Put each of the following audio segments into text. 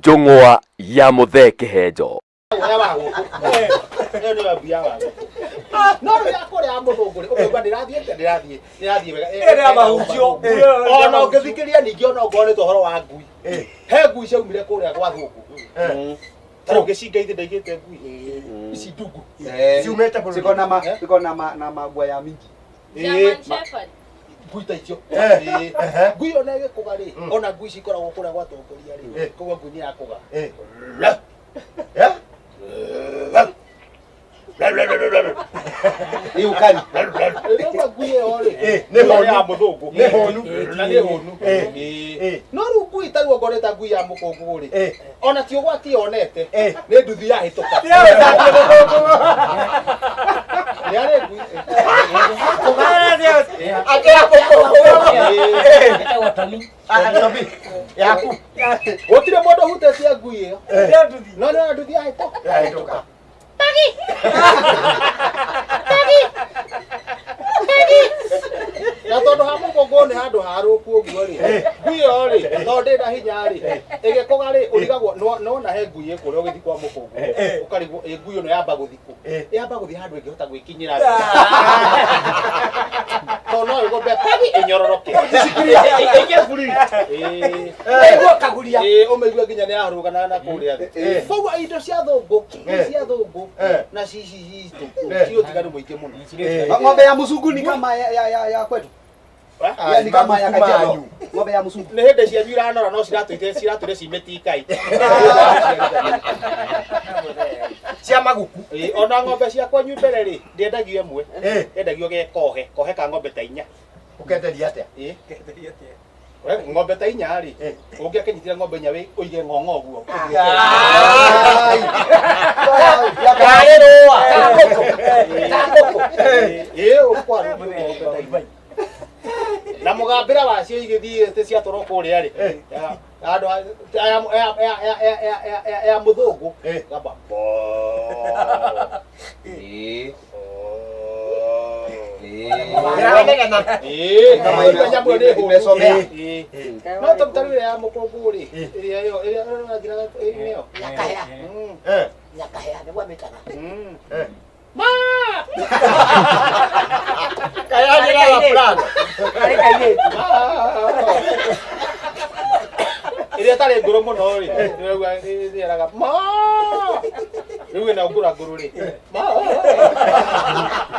Njung'wa ya Muthee Kihenjo. No yakore amudhunguri ukiuga ndirathiĩ mahunjio ona ũngĩthikĩria ningĩ ona ũngonete ũhoro wa ngui he ngui ciaumire kũrĩa gwa thũngũ tarĩu gĩcinga ithe ndaigĩte ngui ici ndungu ciumĩte bũrũri na magua ya mingi ngui ta icio ngui ona ĩgĩkũga rĩ ona ngui cikoragwo kũrĩa gwatongoria rĩ koguo ngui nĩ yakũga Iu kani. Ngui ĩyo rĩ nĩ ya mũthũngũ nĩ honu na nĩ honu no rĩu ngui tarĩu ũngonete ngui ya mũkũngũ rĩ ona ti ũgwati yonete nĩ nduthi yahĩtũka nĩarĩ ngui gũtirĩ mũndũ ũhutĩtie ngui ĩyo no nĩ nduthi yahĩtũka na tondũ ha mũkũngũ nĩ handũ harũku ũguo rĩ ngui ĩyo rĩ tondũ ndĩna hinya rĩ ĩgĩkũga rĩ ũrigagwo nona he ngui ĩkũrĩa ũgĩthiĩ kwa mũkũngũ ũkarigwo ngui ĩno yamba gũthikũ yamba gũthiĩ handũ ĩngĩhota gwĩkinyĩra tondũ no ĩgombe ĩnyororoke ũmĩigue nginya nĩ yarũgana na kũrĩa thĩ koguo indo cia thũngũ na citũ ciĩ ũtiganu mũingĩ mũno. Ng'ombe ya mzungu ni kama ya kwetu. Ni kama ya Kajiado. Ng'ombe ya mzungu. Nĩ hĩndĩ cianyu iranora no ciratũire cimĩtikai. Cia maguku. Ona ng'ombe cia kwanyu mbere rĩ ndĩendagio ĩmwe. Ndĩendagio ge kohe ka ng'ombe ta 4. Ũkenderia atĩa? Kenderia atĩa? Ng'ombe ta 4 rĩ ũngĩakĩnyitire ng'ombe 4 wĩ ũige ng'ong'o ũguo. Na mũgambĩra wacio igĩthiĩ ciatwarwo kũrĩa rĩ andũ ya mũthũngũ gamba no tũtarire ya mũkũngũ rĩ ĩrĩa ĩyo nyakahea nĩguo mĩtana ma kaya ni la plan ĩrĩa tarĩ ngũrũ mũno rĩ nĩeraga ma rĩu ĩna ngũrũ rĩ ma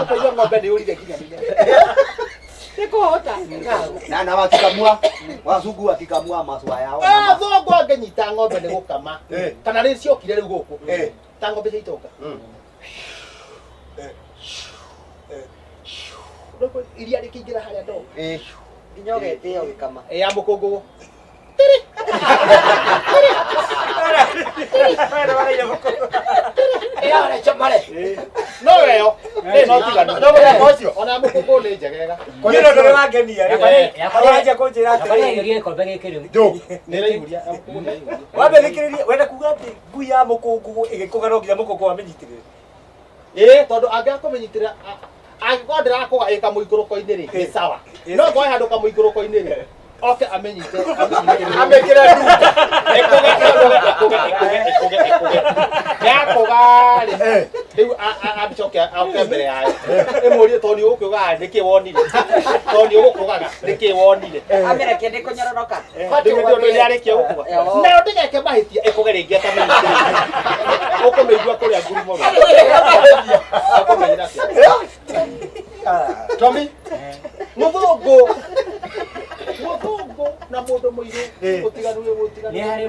ũkaiga ng'ombe nĩ ũrire nginya nĩkũhota na wakikamua wazungu wakikamua maswa yao thũngũ angĩnyita ng'ombe nĩ gũkama kana rĩ ciokire rĩu gũkũ ta ng'ombe cia itonga iria rĩkĩingĩra harĩa ndo inyogete ĩyo gĩkama ya mũkũngũ no ĩyo no tigana ona mũkũngũ nĩ njegega kũrĩa ndũrĩ wangenia yakwaje kũnjĩra atĩ nĩ gĩkombe gĩkĩrĩu nĩ raiguria wambe thikĩrĩria wenda kuga atĩ ngui ya mũkũngũ ĩgĩkũga no nginya mũkũngũ wamĩnyitĩrĩre tondũ angĩakũmĩnyitĩra angĩkorwo ndĩrakũga ĩkamũikũrũko-inĩ rĩ nĩ sawa no ngoe handũ kamũikũrũko-inĩ rĩ oke amenyite amekĩra nduka ĩkũge yakũga rĩ rĩu abicoke oke mbere yayo ĩmũrie tondũ nĩũgũkĩũgaga nĩkĩ wonire tondũ nĩũgũkũgaga nĩkĩ wonire amerekie ndĩkũnyororoka nĩ arĩkia gũkũga nayo ndĩgeke mahĩtia ĩkũge rĩngĩ atamenyitĩrĩire ũkũmĩigua kũrĩa ngurumo ũkũmenyera Tommy mũthũngũ na mũndũ mũirũ ũtiganu nĩ harĩ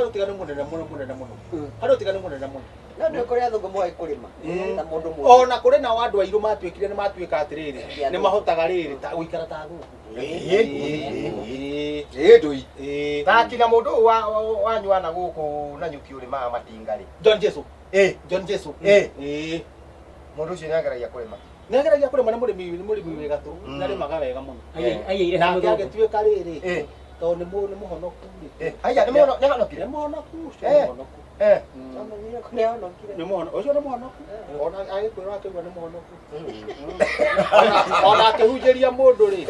ũtiganu mũnene mũno harĩ ũtiganu mũnene mũno no nĩ kũrĩa thũngũ moĩ kũrĩma na mũndũ mũirũ ona kũrĩ nao andũ airũ matuĩkire nĩ matuĩka atĩrĩrĩ nĩ mahotaga rĩrĩ ta gũikara ta thũngũ ndũi takina mũndũ wanyuana gũkũ na nyuki ũrĩmaga matinga rĩ John Jesu mũndũ ũcio nĩageragia kũrĩma nĩageragia kũrĩma nĩ mũrĩmi wega tu na rĩmaga wega mũno nake agĩtuĩka rĩrĩ tondũ nĩ mũhonoku aya nĩ mũhonokire mũhonoku Nĩ mũhono ũcio nĩ mũhonoku ona agĩkwĩra akĩigua nĩ mũhonoku ona akĩhunjĩria mũndũ rĩ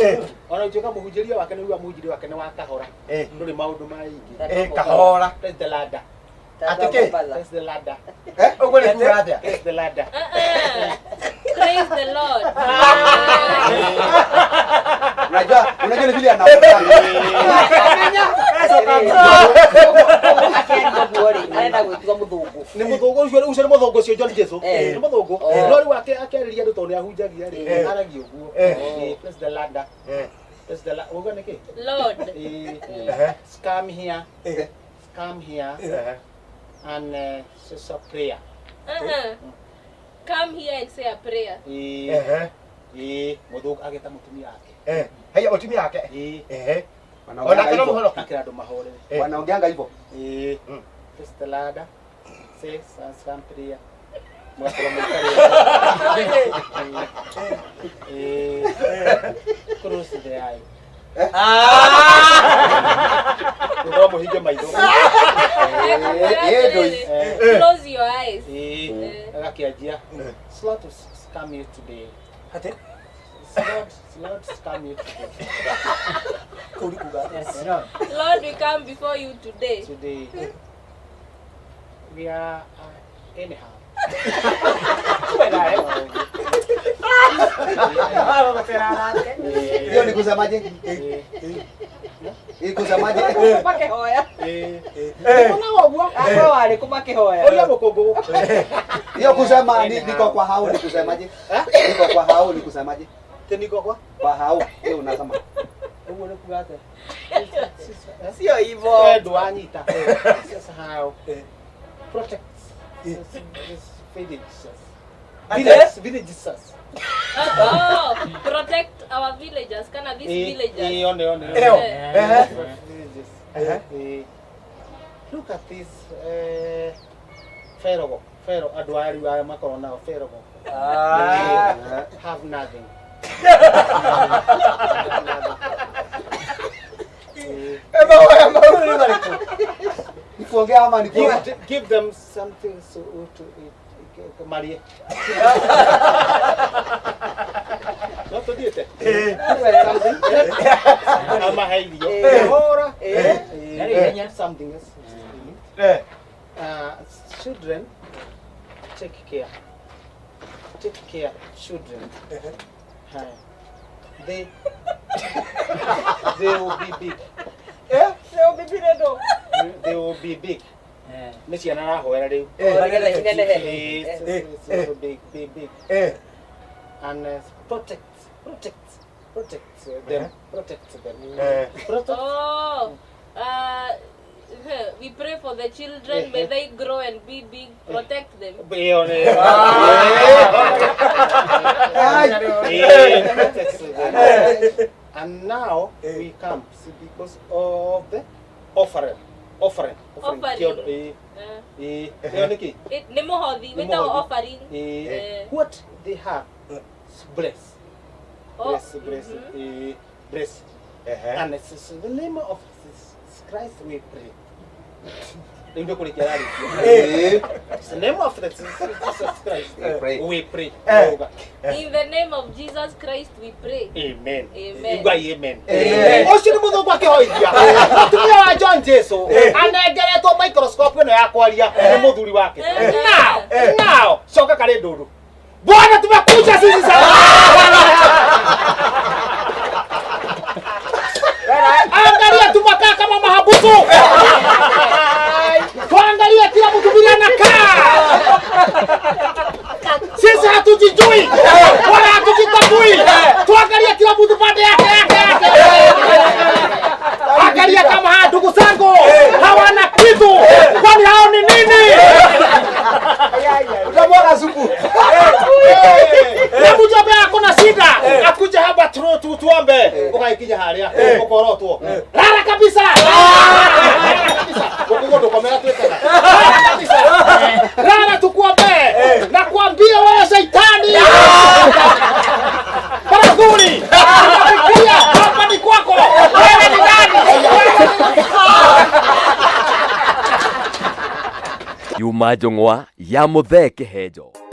ona ũtuĩka mũhunjĩria wake nĩguo mũhunjĩria wake nĩ wa kahora ndũrĩ maũndũ maingĩ kahora praise the ladder atĩkĩ praise the ladder ũguo nĩ kuga atĩa praise the ladder Praise the Lord. Unajua ni vile anaongea. Anaenda kuitwa mthungu. Nĩ mũthũngũ ũcio nĩ mũthũngũ ũcio John Jesu nĩ mũthũngũ no rĩu akĩarĩria andũ tondũ nĩ ahunjagia rĩ aragia ũguo praise the ladder praise the Lord ũguo nĩ kĩ Lord. come here and say a prayer. Come here and say a prayer. Mũthũngũ agĩta mũtumia wake haya mũtumia wake Ona kana mũhono akĩra andũ mahore wanaongeanga hivyo. Praise the Lord. Say some prayer. Close the eye. Close your eyes. Agakianjia slot scam you today. Slot scam you today. Lord, we come before you today. Today we are anyhow. Hiyo ni kusemaje? Hii kusemaje? Makehoya. Mbona wale kumakehoya. Oya mkongo. Hiyo kusema niko kwa hao ni kusemaje? Niko kwa hao ni kusemaje? Niko kwa hao. Hiyo unasema. Uone kugata. Sio hivyo. Ndo anyita. Sasa hao. Protect. Villages. Protect our villagers. Kana these villagers. One. Look at this Pharaoh. Adwari wa makorona Pharaoh. Have nothing. Nikuongea ama nikuongea? Give them something to eat. Maria. Not to diete. Ama haidio. Ora. Something else. Children, take care. Children. They will be big. They will be big. Missy and I were big. And protect them. We pray for the children. May they grow and be big. Protect them. And now we come because of the offering. Offering. What they have, bless. And it's in the name of Christ we pray. In the name of Jesus Christ we pray. In the name of Jesus Christ we pray. Amen. Amen. Oshiri mutho gwake hoithia. Mutumia wa John Jesu anengeretwo microscope ino ya kwaria ni muthuri wake. Now coka kare nduru. Bwana tumekuja sisi sana. Angalia tumekaa kama mahabusu. Tuangalie kila mtu vile anakaa. Sisi hatujijui. Wala hatujitambui. Tuangalie kila mtu pande yake. Angalia kama hawa ndugu zangu hawana kitu. Kwani hao ni nini? Utamwaga supu. Hebu jobe hakuna shida. Akuja hapa tuombe. Ukaikija haria. Ukorotwo. Rara kabisa. Yuma Njũng'wa ya Mũthee Kĩhenjo.